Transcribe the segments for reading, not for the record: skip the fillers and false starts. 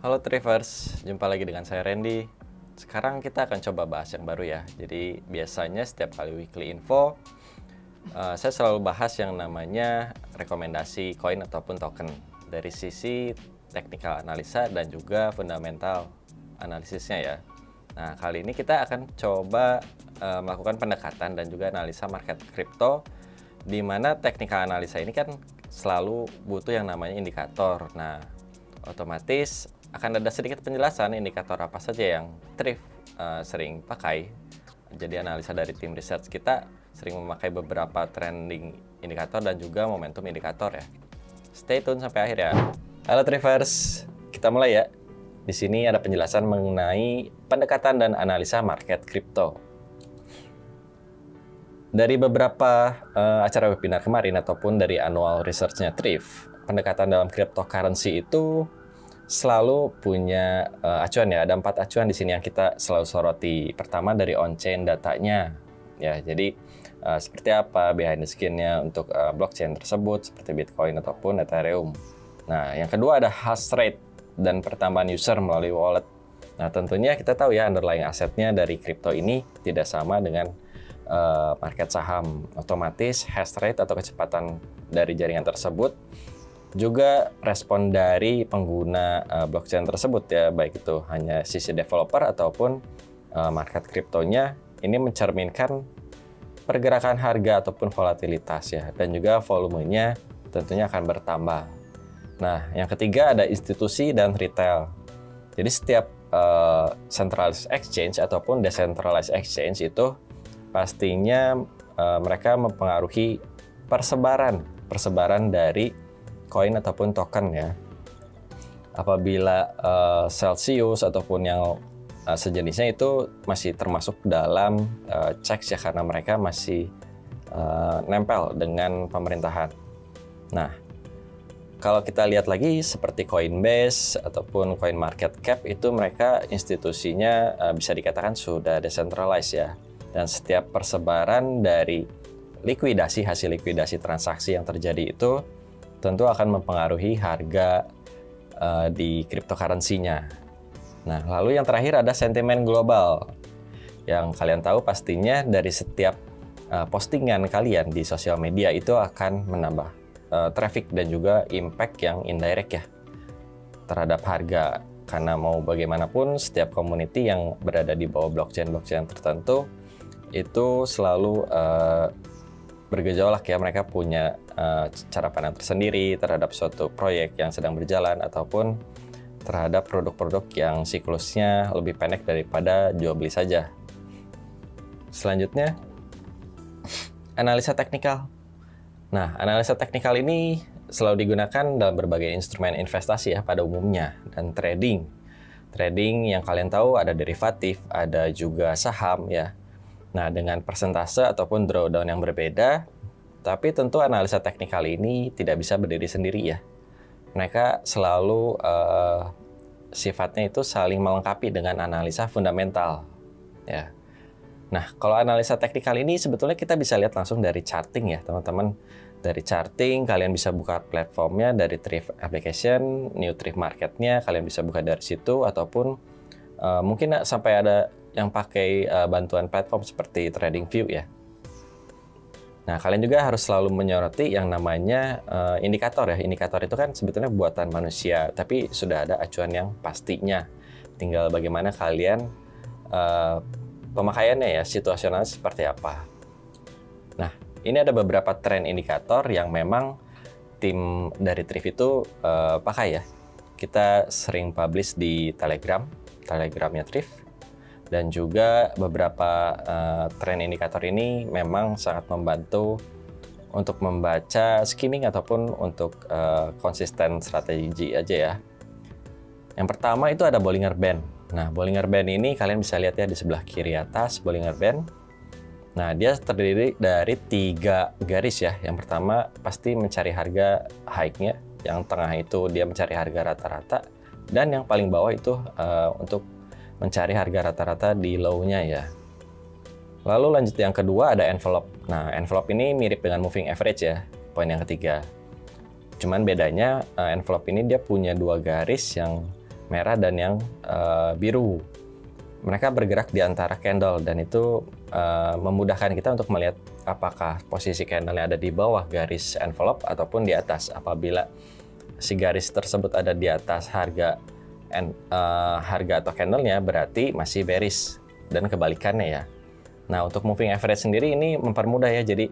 Halo Trivers, jumpa lagi dengan saya Randy. Sekarang kita akan coba bahas yang baru ya. Jadi biasanya setiap kali weekly info, saya selalu bahas yang namanya rekomendasi koin ataupun token dari sisi technical analisa dan juga fundamental analisisnya ya. Nah, kali ini kita akan coba melakukan pendekatan dan juga analisa market kripto, di mana technical analisa ini kan selalu butuh yang namanya indikator. Nah, otomatis akan ada sedikit penjelasan indikator apa saja yang Thrift sering pakai. Jadi analisa dari tim research kita sering memakai beberapa trending indikator dan juga momentum indikator ya. Stay tune sampai akhir ya. Halo Thrivers, kita mulai ya. Di sini ada penjelasan mengenai pendekatan dan analisa market kripto. Dari beberapa acara webinar kemarin ataupun dari annual research-nya Thrift, pendekatan dalam cryptocurrency itu selalu punya acuan ya. Ada 4 acuan di sini yang kita selalu soroti. Pertama dari on-chain datanya. Ya, jadi seperti apa behind the scene-nya untuk blockchain tersebut seperti Bitcoin ataupun Ethereum. Nah, yang kedua ada hash rate dan pertambahan user melalui wallet. Nah, tentunya kita tahu ya underlying asetnya dari kripto ini tidak sama dengan market saham. Otomatis hash rate atau kecepatan dari jaringan tersebut juga respon dari pengguna blockchain tersebut ya, baik itu hanya sisi developer ataupun market kriptonya, ini mencerminkan pergerakan harga ataupun volatilitas ya, dan juga volumenya tentunya akan bertambah. Nah, yang ketiga ada institusi dan retail. Jadi setiap centralized exchange ataupun decentralized exchange itu pastinya mereka mempengaruhi persebaran dari koin ataupun token ya. Apabila Celsius ataupun yang sejenisnya itu masih termasuk dalam checks ya, karena mereka masih nempel dengan pemerintahan. Nah, kalau kita lihat lagi seperti Coinbase ataupun CoinMarketCap itu mereka institusinya bisa dikatakan sudah decentralized ya. Dan setiap persebaran dari hasil likuidasi transaksi yang terjadi itu tentu akan mempengaruhi harga di cryptocurrency-nya. Nah, lalu yang terakhir ada sentimen global. Yang kalian tahu pastinya dari setiap postingan kalian di sosial media itu akan menambah traffic dan juga impact yang indirect ya terhadap harga. Karena mau bagaimanapun setiap community yang berada di bawah blockchain tertentu itu selalu bergejolak ya, mereka punya cara pandang tersendiri terhadap suatu proyek yang sedang berjalan ataupun terhadap produk-produk yang siklusnya lebih pendek daripada jual beli saja. Selanjutnya, analisa teknikal. Nah, analisa teknikal ini selalu digunakan dalam berbagai instrumen investasi ya pada umumnya, dan trading. Trading yang kalian tahu ada derivatif, ada juga saham ya. Nah, dengan persentase ataupun drawdown yang berbeda, tapi tentu analisa teknikal ini tidak bisa berdiri sendiri ya. Mereka selalu sifatnya itu saling melengkapi dengan analisa fundamental ya. Nah, kalau analisa teknikal ini sebetulnya kita bisa lihat langsung dari charting ya teman-teman. Dari charting kalian bisa buka platformnya dari Thrift application, New Thrift Marketnya, kalian bisa buka dari situ ataupun mungkin sampai ada yang pakai bantuan platform seperti TradingView ya. Nah, kalian juga harus selalu menyoroti yang namanya indikator ya. Indikator itu kan sebetulnya buatan manusia, tapi sudah ada acuan yang pastinya. Tinggal bagaimana kalian pemakaiannya ya, situasional seperti apa. Nah, ini ada beberapa tren indikator yang memang tim dari Thrift itu pakai ya. Kita sering publish di Telegramnya Thrift. Dan juga beberapa tren indikator ini memang sangat membantu untuk membaca skimming ataupun untuk konsisten strategi aja ya. Yang pertama itu ada Bollinger Band. Nah, Bollinger Band ini kalian bisa lihat ya di sebelah kiri atas Bollinger Band. Nah, dia terdiri dari 3 garis ya. Yang pertama pasti mencari harga high-nya, yang tengah itu dia mencari harga rata-rata, dan yang paling bawah itu untuk mencari harga rata-rata di low-nya ya. Lalu lanjut yang kedua ada envelope. Nah, envelope ini mirip dengan moving average ya, poin yang ketiga. Cuman bedanya envelope ini dia punya 2 garis yang merah dan yang biru. Mereka bergerak di antara candle dan itu memudahkan kita untuk melihat apakah posisi candle-nya ada di bawah garis envelope ataupun di atas. Apabila si garis tersebut ada di atas harga atau candle-nya, berarti masih bearish, dan kebalikannya ya. Nah, untuk moving average sendiri ini mempermudah ya. Jadi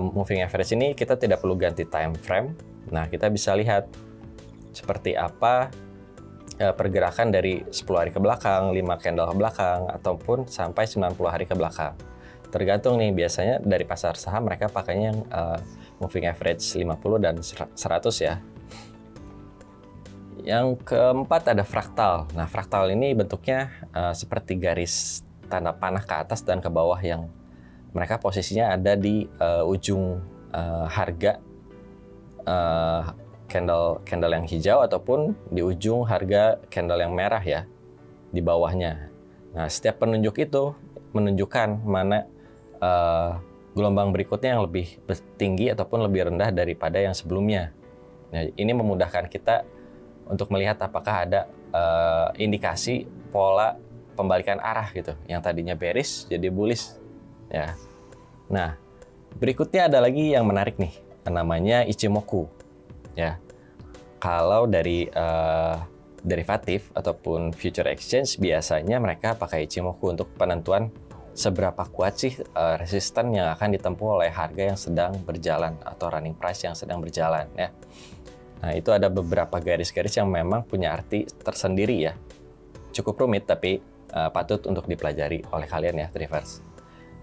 moving average ini kita tidak perlu ganti time frame. Nah, kita bisa lihat seperti apa pergerakan dari 10 hari ke belakang, 5 candle ke belakang, ataupun sampai 90 hari ke belakang. Tergantung nih, biasanya dari pasar saham mereka pakainya yang moving average 50 dan 100 ya. Yang keempat ada fraktal. Nah, fraktal ini bentuknya seperti garis tanda panah ke atas dan ke bawah yang mereka posisinya ada di ujung harga candle yang hijau ataupun di ujung harga candle yang merah ya, di bawahnya. Nah, setiap penunjuk itu menunjukkan mana gelombang berikutnya yang lebih tinggi ataupun lebih rendah daripada yang sebelumnya. Nah, ini memudahkan kita untuk melihat apakah ada indikasi pola pembalikan arah gitu, yang tadinya bearish jadi bullish ya. Nah, berikutnya ada lagi yang menarik nih, namanya Ichimoku. Ya, kalau dari derivatif ataupun future exchange biasanya mereka pakai Ichimoku untuk penentuan seberapa kuat sih resisten yang akan ditempuh oleh harga yang sedang berjalan atau running price yang sedang berjalan ya. Nah, itu ada beberapa garis-garis yang memang punya arti tersendiri ya. Cukup rumit tapi patut untuk dipelajari oleh kalian ya, traders.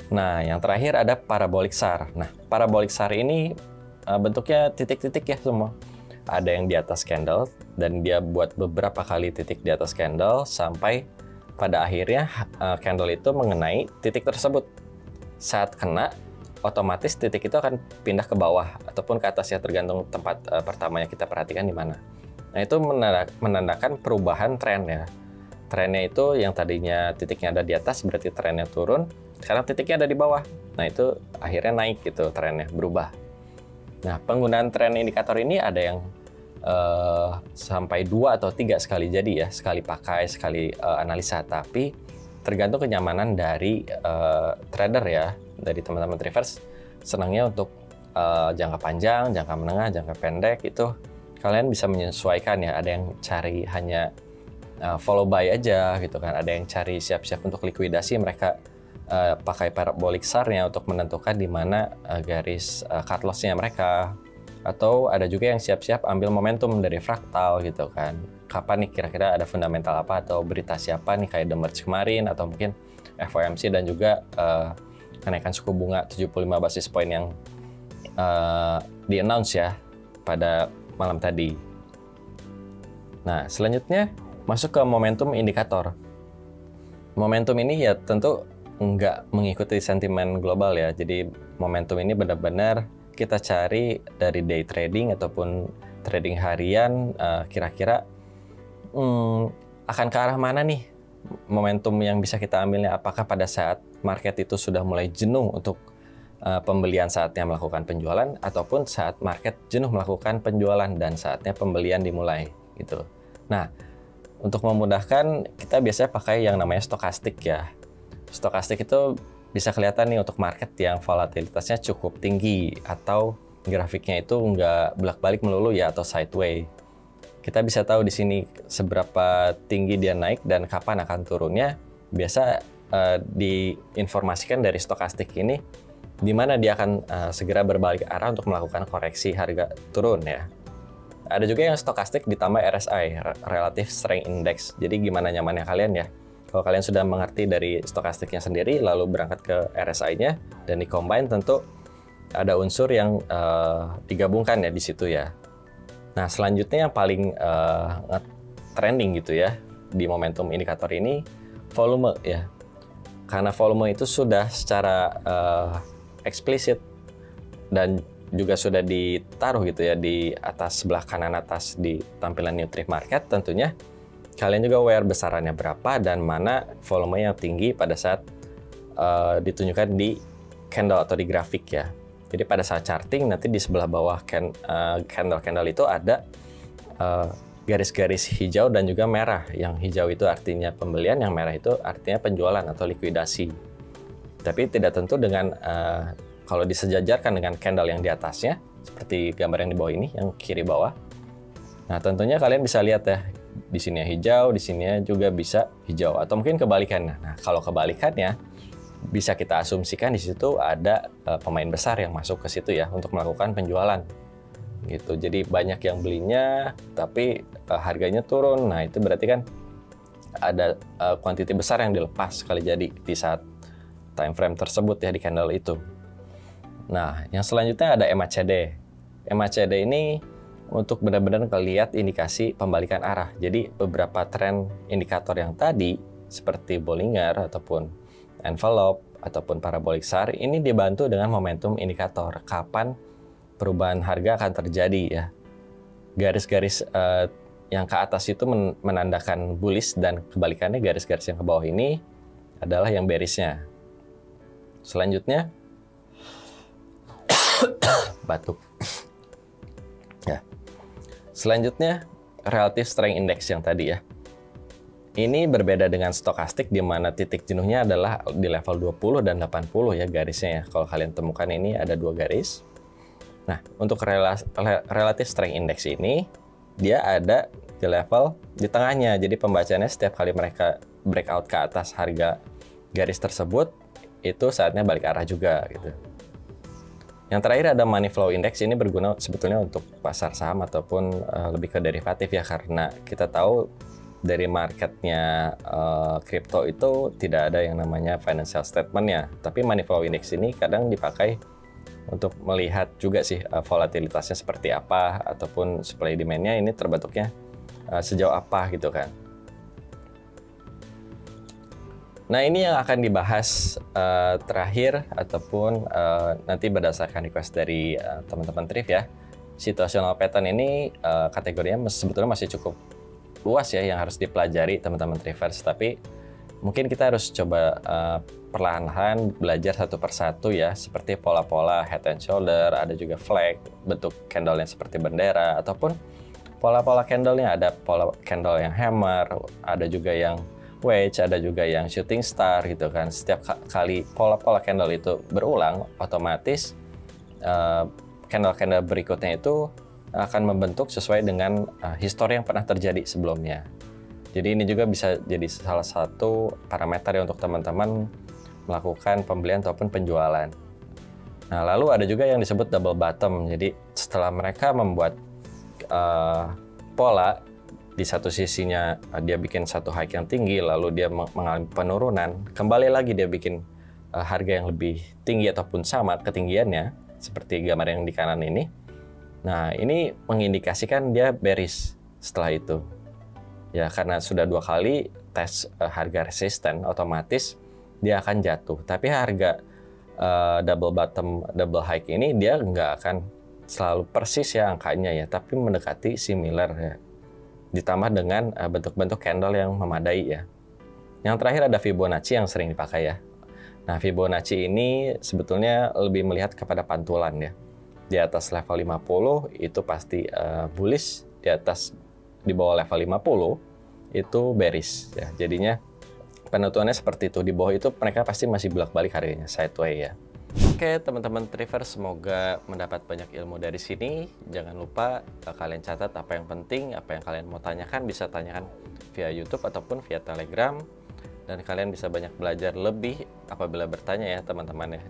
Nah, yang terakhir ada parabolic SAR. Nah, parabolic SAR ini bentuknya titik-titik ya semua. Ada yang di atas candle dan dia buat beberapa kali titik di atas candle sampai pada akhirnya candle itu mengenai titik tersebut. Saat kena, otomatis titik itu akan pindah ke bawah ataupun ke atas ya, tergantung tempat pertamanya kita perhatikan di mana. Nah, itu menandakan perubahan tren ya. Trennya itu yang tadinya titiknya ada di atas berarti trennya turun, sekarang titiknya ada di bawah. Nah, itu akhirnya naik gitu, trennya berubah. Nah, penggunaan tren indikator ini ada yang sampai 2 atau 3 sekali jadi ya, sekali pakai, sekali analisa, tapi tergantung kenyamanan dari trader ya, dari teman-teman traders. Senangnya untuk jangka panjang, jangka menengah, jangka pendek itu kalian bisa menyesuaikan ya. Ada yang cari hanya follow buy aja gitu kan, ada yang cari siap-siap untuk likuidasi, mereka pakai parabolic SAR-nya untuk menentukan di mana garis cut loss-nya mereka. Atau ada juga yang siap-siap ambil momentum dari fraktal gitu kan. Kapan nih kira-kira ada fundamental apa atau berita siapa nih, kayak The Merge kemarin atau mungkin FOMC dan juga kenaikan suku bunga 75 basis point yang di-announce ya pada malam tadi. Nah, selanjutnya masuk ke momentum indikator. Momentum ini ya tentu nggak mengikuti sentimen global ya. Jadi momentum ini benar-benar kita cari dari day trading ataupun trading harian, kira-kira akan ke arah mana nih momentum yang bisa kita ambilnya. Apakah pada saat market itu sudah mulai jenuh untuk pembelian saatnya melakukan penjualan, ataupun saat market jenuh melakukan penjualan dan saatnya pembelian dimulai gitu. Nah, untuk memudahkan kita biasanya pakai yang namanya stokastik ya. Stokastik itu bisa kelihatan nih untuk market yang volatilitasnya cukup tinggi atau grafiknya itu nggak bolak-balik melulu ya atau sideways. Kita bisa tahu di sini seberapa tinggi dia naik dan kapan akan turunnya. Biasa diinformasikan dari stokastik ini di mana dia akan segera berbalik arah untuk melakukan koreksi harga turun ya. Ada juga yang stokastik ditambah RSI, Relative Strength Index. Jadi gimana nyamannya kalian ya. Kalau kalian sudah mengerti dari stokastiknya sendiri, lalu berangkat ke RSI-nya dan di-combine, tentu ada unsur yang digabungkan ya di situ ya. Nah, selanjutnya yang paling trending gitu ya di momentum indikator ini, volume ya. Karena volume itu sudah secara eksplisit dan juga sudah ditaruh gitu ya di atas sebelah kanan atas di tampilan Newtrade Market, tentunya kalian juga aware besarannya berapa dan mana volume yang tinggi pada saat ditunjukkan di candle atau di grafik ya. Jadi pada saat charting nanti di sebelah bawah candle-candle itu ada garis-garis hijau dan juga merah. Yang hijau itu artinya pembelian, yang merah itu artinya penjualan atau likuidasi. Tapi tidak tentu dengan kalau disejajarkan dengan candle yang di atasnya, seperti gambar yang di bawah ini, yang kiri bawah. Nah, tentunya kalian bisa lihat ya, di sini hijau, di sini juga bisa hijau, atau mungkin kebalikannya. Nah, kalau kebalikannya, bisa kita asumsikan di situ ada pemain besar yang masuk ke situ ya untuk melakukan penjualan. Gitu. Jadi banyak yang belinya, tapi harganya turun. Nah, itu berarti kan ada kuantiti besar yang dilepas sekali jadi di saat time frame tersebut ya, di candle itu. Nah, yang selanjutnya ada MACD. MACD ini untuk benar-benar lihat indikasi pembalikan arah. Jadi beberapa tren indikator yang tadi seperti Bollinger ataupun envelope ataupun parabolic SAR ini dibantu dengan momentum indikator kapan perubahan harga akan terjadi ya. Garis-garis yang ke atas itu menandakan bullish, dan kebalikannya garis-garis yang ke bawah ini adalah yang bearishnya. Selanjutnya batuk. Ya. Selanjutnya relative strength index yang tadi ya. Ini berbeda dengan stokastik di mana titik jenuhnya adalah di level 20 dan 80 ya garisnya ya. Kalau kalian temukan ini ada 2 garis. Nah, untuk relative strength index ini dia ada di level di tengahnya. Jadi pembacaannya setiap kali mereka breakout ke atas harga garis tersebut, itu saatnya balik arah juga gitu. Yang terakhir ada money flow index. Ini berguna sebetulnya untuk pasar saham ataupun lebih ke derivatif ya, karena kita tahu dari marketnya kripto itu tidak ada yang namanya financial statement-nya. Tapi money flow index ini kadang dipakai untuk melihat juga sih volatilitasnya seperti apa, ataupun supply demand-nya ini terbentuknya sejauh apa gitu kan. Nah, ini yang akan dibahas terakhir ataupun nanti berdasarkan request dari teman-teman Thrift ya. Situational pattern ini kategorinya sebetulnya masih cukup luas ya yang harus dipelajari teman-teman Thrifers, tapi mungkin kita harus coba perlahan-lahan belajar satu persatu ya, seperti pola-pola head and shoulder, ada juga flag, bentuk candle yang seperti bendera, ataupun pola-pola candle-nya ada pola candle yang hammer, ada juga yang wedge, ada juga yang shooting star gitu kan. Setiap kali pola-pola candle itu berulang, otomatis candle-candle berikutnya itu akan membentuk sesuai dengan histori yang pernah terjadi sebelumnya. Jadi ini juga bisa jadi salah satu parameter ya untuk teman-teman melakukan pembelian ataupun penjualan. Nah, lalu ada juga yang disebut double bottom. Jadi setelah mereka membuat pola, di satu sisinya dia bikin satu high yang tinggi, lalu dia mengalami penurunan, kembali lagi dia bikin harga yang lebih tinggi ataupun sama ketinggiannya, seperti gambar yang di kanan ini. Nah, ini mengindikasikan dia bearish setelah itu. Ya, karena sudah 2 kali tes harga resisten, otomatis dia akan jatuh. Tapi harga double bottom, double high ini dia nggak akan selalu persis ya angkanya ya, tapi mendekati similar ya. Ditambah dengan bentuk-bentuk candle yang memadai ya. Yang terakhir ada Fibonacci yang sering dipakai ya. Nah, Fibonacci ini sebetulnya lebih melihat kepada pantulan ya. Di atas level 50 itu pasti bullish, di bawah level 50 itu bearish ya. Jadinya penuturannya seperti itu. Di bawah itu mereka pasti masih bolak-balik harganya, sideway ya. Oke, teman-teman Thrifers, semoga mendapat banyak ilmu dari sini. Jangan lupa kalian catat apa yang penting, apa yang kalian mau tanyakan bisa tanyakan via YouTube ataupun via Telegram. Dan kalian bisa banyak belajar lebih apabila bertanya ya teman-teman ya.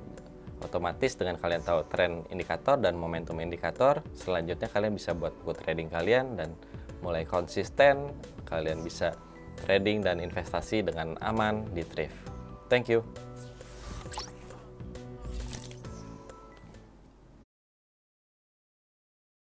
Otomatis dengan kalian tahu tren indikator dan momentum indikator, selanjutnya kalian bisa buat buku trading kalian dan mulai konsisten. Kalian bisa trading dan investasi dengan aman di Thrift. Thank you.